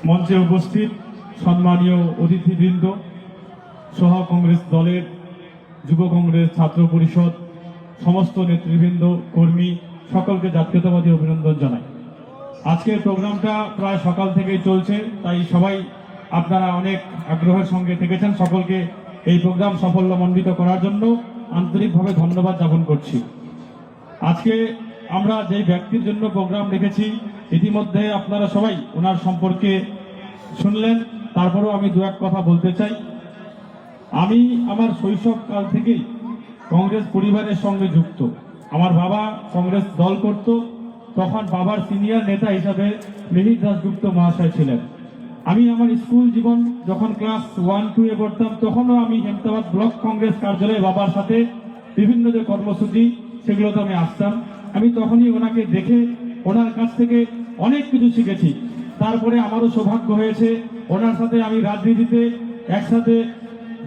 মঞ্চে উপস্থিত সম্মানীয় অতিথিবৃন্দ সহ কংগ্রেস দলের যুব কংগ্রেস ছাত্র পরিষদ সমস্ত নেতৃবৃন্দ কর্মী সকলকে জাতীয়তাবাদী অভিনন্দন জানাই। আজকের প্রোগ্রামটা প্রায় সকাল থেকেই চলছে, তাই সবাই আপনারা অনেক আগ্রহের সঙ্গে থেকেছেন। সকলকে এই প্রোগ্রাম সাফল্যমণ্ডিত করার জন্য আন্তরিকভাবে ধন্যবাদ জ্ঞাপন করছি। আজকে আমরা যে ব্যক্তির জন্য প্রোগ্রাম রেখেছি ইতিমধ্যে আপনারা সবাই ওনার সম্পর্কে শুনলেন, তারপরেও আমি দু এক কথা বলতে চাই। আমি আমার শৈশবকাল থেকেই কংগ্রেস পরিবারের সঙ্গে যুক্ত। আমার বাবা কংগ্রেস দল করত, তখন বাবার সিনিয়র নেতা হিসাবে মিহির দাশগুপ্ত মহাশয় ছিলেন। আমি আমার স্কুল জীবন যখন ক্লাস 1-2 পড়তাম তখনও আমি হেমতাবাদ ব্লক কংগ্রেস কার্যালয়ে বাবার সাথে বিভিন্ন যে কর্মসূচি সেগুলোতে আমি আসতাম। আমি তখনই ওনাকে দেখে ওনার কাছ থেকে অনেক কিছু শিখেছি। তারপরে আমারও সৌভাগ্য হয়েছে ওনার সাথে আমি রাজনীতিতে একসাথে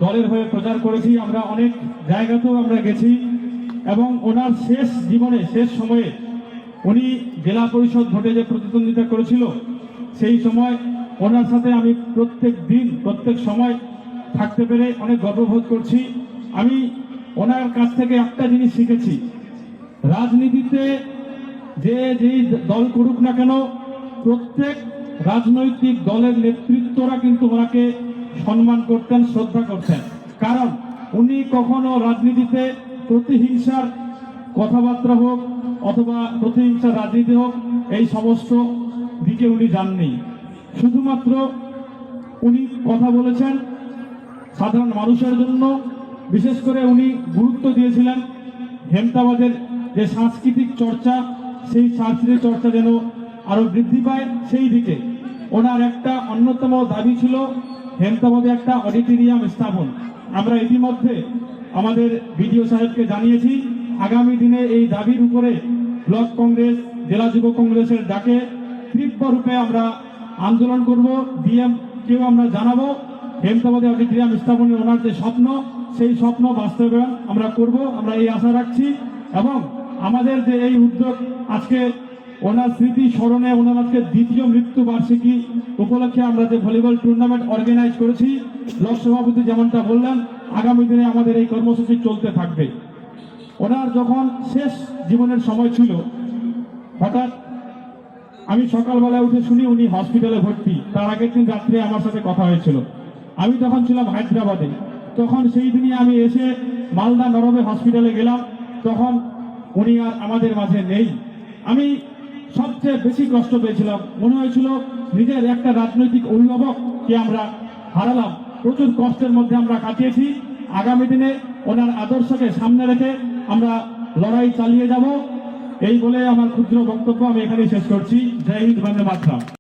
দলের হয়ে প্রচার করেছি। আমরা অনেক জায়গাতেও আমরা গেছি এবং ওনার শেষ জীবনে শেষ সময়ে উনি জেলা পরিষদ ভোটে যে প্রতিদ্বন্দ্বিতা করেছিল সেই সময় ওনার সাথে আমি প্রত্যেক দিন প্রত্যেক সময় থাকতে পেরে অনেক গর্ববোধ করছি। আমি ওনার কাছ থেকে একটা জিনিস শিখেছি, রাজনীতিতে যে যেই দল করুক না কেন প্রত্যেক রাজনৈতিক দলের নেতৃত্বরা কিন্তু ওনাকে সম্মান করতেন, শ্রদ্ধা করতেন। কারণ উনি কখনো রাজনীতিতে প্রতিহিংসার কথাবার্তা হোক অথবা প্রতিহিংসার রাজনীতি হোক এই সমস্ত দিকে উনি যাননি। শুধুমাত্র উনি কথা বলেছেন সাধারণ মানুষের জন্য। বিশেষ করে উনি গুরুত্ব দিয়েছিলেন হেমতাবাদের যে সাংস্কৃতিক চর্চা, সেই সাংস্কৃতিক চর্চা যেন আরো বৃদ্ধি পায় সেই দিকে ওনার একটা অন্যতম দাবি ছিল হেমতাবাদে একটা অডিটোরিয়াম স্থাপন। আমরা ইতিমধ্যে আমাদের বিডিও সাহেবকে জানিয়েছি আগামী দিনে এই দাবির উপরে ব্লক কংগ্রেস জেলা যুব কংগ্রেসের ডাকে তীব্র রূপে আমরা আন্দোলন করব। ডিএম কেও আমরা জানাবো হেমতাবাদে অডিটোরিয়াম স্থাপনের ওনার যে স্বপ্ন সেই স্বপ্ন বাস্তবায়ন আমরা করব, আমরা এই আশা রাখছি। এবং আমাদের যে এই উদ্যোগ আজকে ওনার স্মৃতি স্মরণে ওনার আজকে দ্বিতীয় মৃত্যু বার্ষিকী উপলক্ষে আমরা যে ভলিবল টুর্নামেন্ট অর্গানাইজ করেছি, ব্লক সভাপতি যেমনটা বললেন আগামী দিনে আমাদের এই কর্মসূচি চলতে থাকবে। ওনার যখন শেষ জীবনের সময় ছিল হঠাৎ আমি সকালবেলায় উঠে শুনি উনি হসপিটালে ভর্তি। তার আগের দিন রাত্রে আমার সাথে কথা হয়েছিল। আমি তখন ছিলাম হায়দ্রাবাদে। তখন সেই দিনই আমি এসে মালদা নরবে হসপিটালে গেলাম, তখন উনি আর আমাদের মাঝে নেই। আমি সবচেয়ে বেশি কষ্ট পেয়েছিলাম, মনে হয়েছিল নিজের একটা রাজনৈতিক অভিভাবককে আমরা হারালাম। প্রচুর কষ্টের মধ্যে আমরা কাটিয়েছি। আগামী দিনে ওনার আদর্শকে সামনে রেখে আমরা লড়াই চালিয়ে যাব। এই বলে আমার ক্ষুদ্র বক্তব্য আমি এখানেই শেষ করছি। জয় হিন্দ, বন্দে মাতরম।